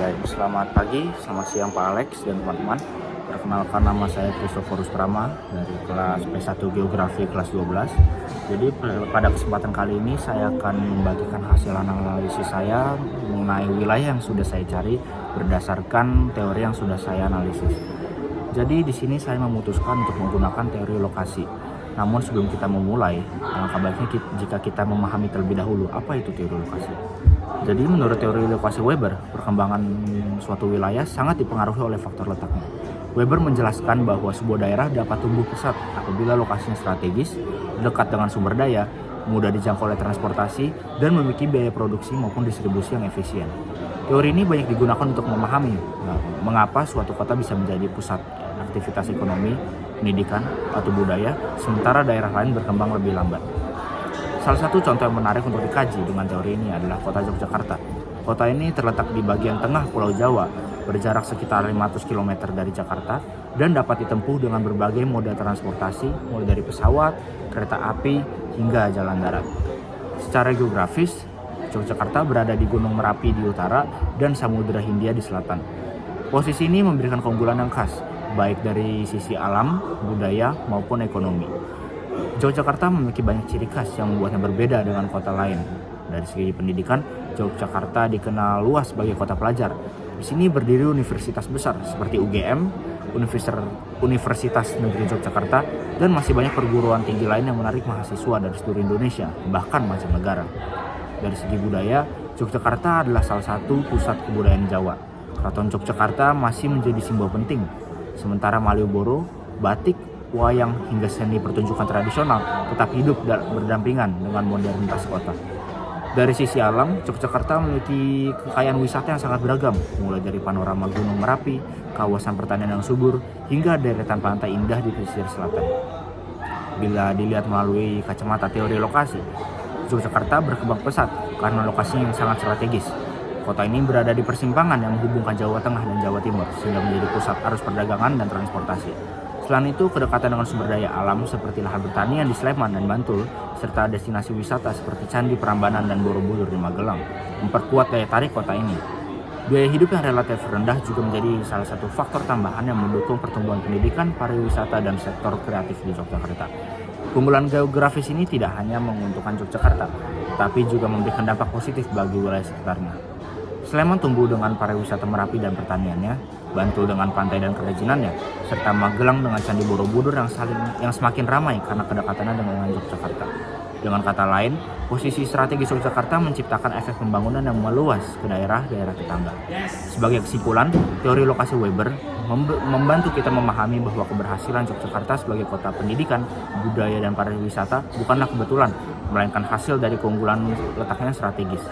Ya, selamat pagi, selamat siang Pak Alex dan teman-teman. Perkenalkan, nama saya Christoforus Prama dari kelas P1 Geografi kelas 12. Jadi pada kesempatan kali ini saya akan membagikan hasil analisis saya mengenai wilayah yang sudah saya cari berdasarkan teori yang sudah saya analisis. Jadi di sini saya memutuskan untuk menggunakan teori lokasi. Namun sebelum kita memulai, alangkah baiknya jika kita memahami terlebih dahulu apa itu teori lokasi. Jadi menurut teori lokasi Weber, perkembangan suatu wilayah sangat dipengaruhi oleh faktor letaknya. Weber menjelaskan bahwa sebuah daerah dapat tumbuh pesat apabila lokasinya strategis, dekat dengan sumber daya, mudah dijangkau oleh transportasi, dan memiliki biaya produksi maupun distribusi yang efisien. Teori ini banyak digunakan untuk memahami mengapa suatu kota bisa menjadi pusat aktivitas ekonomi, pendidikan, atau budaya, sementara daerah lain berkembang lebih lambat. Salah satu contoh yang menarik untuk dikaji dengan teori ini adalah kota Yogyakarta. Kota ini terletak di bagian tengah Pulau Jawa, berjarak sekitar 500 km dari Jakarta, dan dapat ditempuh dengan berbagai moda transportasi, mulai dari pesawat, kereta api, hingga jalan darat. Secara geografis, Yogyakarta berada di Gunung Merapi di utara dan Samudra Hindia di selatan. Posisi ini memberikan keunggulan yang khas, baik dari sisi alam, budaya, maupun ekonomi. Yogyakarta memiliki banyak ciri khas yang membuatnya berbeda dengan kota lain. Dari segi pendidikan, Yogyakarta dikenal luas sebagai kota pelajar. Di sini berdiri universitas besar seperti UGM, Universitas Negeri Yogyakarta, dan masih banyak perguruan tinggi lain yang menarik mahasiswa dari seluruh Indonesia, bahkan mancanegara. Dari segi budaya, Yogyakarta adalah salah satu pusat kebudayaan Jawa. Keraton Yogyakarta masih menjadi simbol penting, sementara Malioboro, batik, wayang, hingga seni pertunjukan tradisional tetap hidup berdampingan dengan modernitas kota. Dari sisi alam, Yogyakarta memiliki kekayaan wisata yang sangat beragam, mulai dari panorama Gunung Merapi, kawasan pertanian yang subur, hingga deretan pantai indah di pesisir selatan. Bila dilihat melalui kacamata teori lokasi, Yogyakarta berkembang pesat karena lokasinya yang sangat strategis. Kota ini berada di persimpangan yang menghubungkan Jawa Tengah dan Jawa Timur, sehingga menjadi pusat arus perdagangan dan transportasi. Selain itu, kedekatan dengan sumber daya alam seperti lahan pertanian di Sleman dan Bantul, serta destinasi wisata seperti Candi Prambanan dan Borobudur di Magelang, memperkuat daya tarik kota ini. Biaya hidup yang relatif rendah juga menjadi salah satu faktor tambahan yang mendukung pertumbuhan pendidikan, pariwisata, dan sektor kreatif di Yogyakarta. Keunggulan geografis ini tidak hanya menguntungkan Yogyakarta, tapi juga memberikan dampak positif bagi wilayah sekitarnya. Sleman tumbuh dengan pariwisata Merapi dan pertaniannya, Bantul dengan pantai dan kerajinannya, serta Magelang dengan Candi Borobudur yang semakin ramai karena kedekatannya dengan Yogyakarta. Dengan kata lain, posisi strategis Yogyakarta menciptakan efek pembangunan yang meluas ke daerah-daerah tetangga. Sebagai kesimpulan, teori lokasi Weber membantu kita memahami bahwa keberhasilan Yogyakarta sebagai kota pendidikan, budaya, dan pariwisata bukanlah kebetulan, melainkan hasil dari keunggulan letaknya strategis.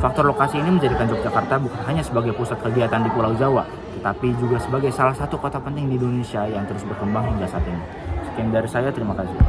Faktor lokasi ini menjadikan Yogyakarta bukan hanya sebagai pusat kegiatan di Pulau Jawa, tetapi juga sebagai salah satu kota penting di Indonesia yang terus berkembang hingga saat ini. Sekian dari saya, terima kasih.